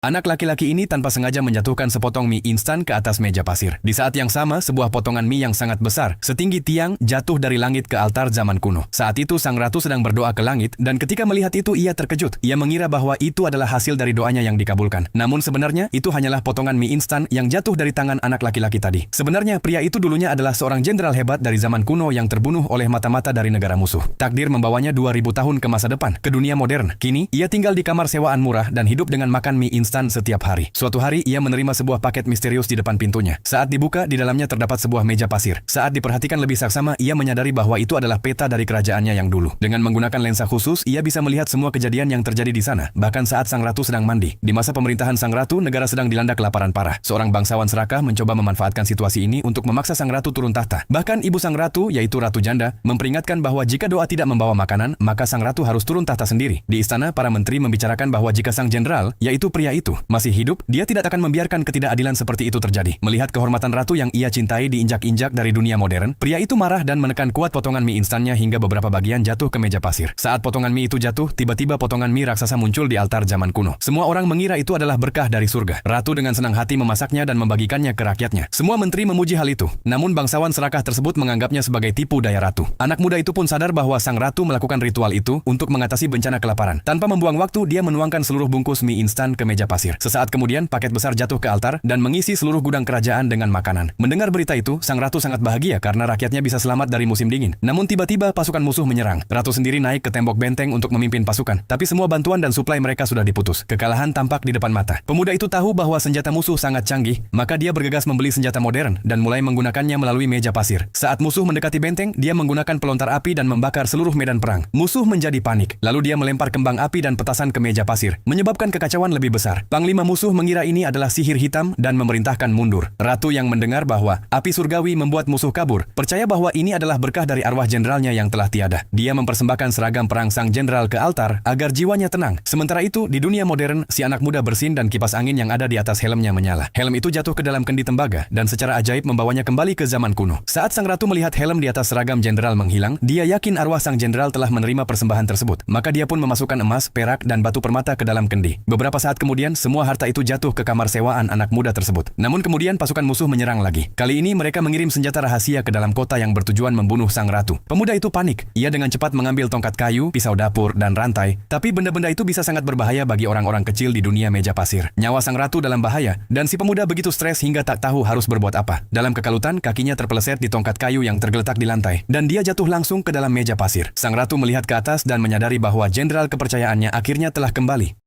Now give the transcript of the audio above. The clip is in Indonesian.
Anak laki-laki ini tanpa sengaja menjatuhkan sepotong mie instan ke atas meja pasir. Di saat yang sama, sebuah potongan mie yang sangat besar, setinggi tiang, jatuh dari langit ke altar zaman kuno. Saat itu sang ratu sedang berdoa ke langit, dan ketika melihat itu ia terkejut. Ia mengira bahwa itu adalah hasil dari doanya yang dikabulkan. Namun sebenarnya itu hanyalah potongan mie instan yang jatuh dari tangan anak laki-laki tadi. Sebenarnya pria itu dulunya adalah seorang jenderal hebat dari zaman kuno yang terbunuh oleh mata-mata dari negara musuh. Takdir membawanya 2000 tahun ke masa depan, ke dunia modern. Kini, ia tinggal di kamar sewaan murah dan hidup dengan makan mie instan setiap hari. Suatu hari, ia menerima sebuah paket misterius di depan pintunya. Saat dibuka, di dalamnya terdapat sebuah meja pasir. Saat diperhatikan lebih saksama, ia menyadari bahwa itu adalah peta dari kerajaannya yang dulu. Dengan menggunakan lensa khusus, ia bisa melihat semua kejadian yang terjadi di sana, bahkan saat sang ratu sedang mandi. Di masa pemerintahan sang ratu, negara sedang dilanda kelaparan parah. Seorang bangsawan serakah mencoba memanfaatkan situasi ini untuk memaksa sang ratu turun tahta. Bahkan ibu sang ratu, yaitu Ratu Janda, memperingatkan bahwa jika doa tidak membawa makanan, maka sang ratu harus turun tahta sendiri. Di istana, para menteri membicarakan bahwa jika sang jenderal, yaitu pria itu, masih hidup, dia tidak akan membiarkan ketidakadilan seperti itu terjadi. Melihat kehormatan ratu yang ia cintai diinjak-injak dari dunia modern, pria itu marah dan menekan kuat potongan mie instannya hingga beberapa bagian jatuh ke meja pasir. Saat potongan mie itu jatuh, tiba-tiba potongan mie raksasa muncul di altar zaman kuno. Semua orang mengira itu adalah berkah dari surga. Ratu dengan senang hati memasaknya dan membagikannya ke rakyatnya. Semua menteri memuji hal itu. Namun bangsawan serakah tersebut menganggapnya sebagai tipu daya ratu. Anak muda itu pun sadar bahwa sang ratu melakukan ritual itu untuk mengatasi bencana kelaparan. Tanpa membuang waktu, dia menuangkan seluruh bungkus mie instan ke meja pasir. Sesaat kemudian, paket besar jatuh ke altar dan mengisi seluruh gudang kerajaan dengan makanan. Mendengar berita itu, sang ratu sangat bahagia karena rakyatnya bisa selamat dari musim dingin. Namun tiba-tiba pasukan musuh menyerang. Ratu sendiri naik ke tembok benteng untuk memimpin pasukan, tapi semua bantuan dan suplai mereka sudah diputus. Kekalahan tampak di depan mata. Pemuda itu tahu bahwa senjata musuh sangat canggih, maka dia bergegas membeli senjata modern dan mulai menggunakannya melalui meja pasir. Saat musuh mendekati benteng, dia menggunakan pelontar api dan membakar seluruh medan perang. Musuh menjadi panik. Lalu dia melempar kembang api dan petasan ke meja pasir, menyebabkan kekacauan lebih besar. Panglima musuh mengira ini adalah sihir hitam dan memerintahkan mundur. Ratu yang mendengar bahwa api surgawi membuat musuh kabur, percaya bahwa ini adalah berkah dari arwah jenderalnya yang telah tiada. Dia mempersembahkan seragam perang sang jenderal ke altar agar jiwanya tenang. Sementara itu, di dunia modern, si anak muda bersin dan kipas angin yang ada di atas helmnya menyala. Helm itu jatuh ke dalam kendi tembaga dan secara ajaib membawanya kembali ke zaman kuno. Saat sang ratu melihat helm di atas seragam jenderal menghilang, dia yakin arwah sang jenderal telah menerima persembahan tersebut. Maka dia pun memasukkan emas, perak, dan batu permata ke dalam kendi. Beberapa saat kemudian, semua harta itu jatuh ke kamar sewaan anak muda tersebut. Namun kemudian pasukan musuh menyerang lagi. Kali ini mereka mengirim senjata rahasia ke dalam kota yang bertujuan membunuh sang ratu. Pemuda itu panik. Ia dengan cepat mengambil tongkat kayu, pisau dapur, dan rantai. Tapi benda-benda itu bisa sangat berbahaya bagi orang-orang kecil di dunia meja pasir. Nyawa sang ratu dalam bahaya, dan si pemuda begitu stres hingga tak tahu harus berbuat apa. Dalam kekalutan, kakinya terpeleset di tongkat kayu yang tergeletak di lantai, dan dia jatuh langsung ke dalam meja pasir. Sang ratu melihat ke atas dan menyadari bahwa jenderal kepercayaannya akhirnya telah kembali.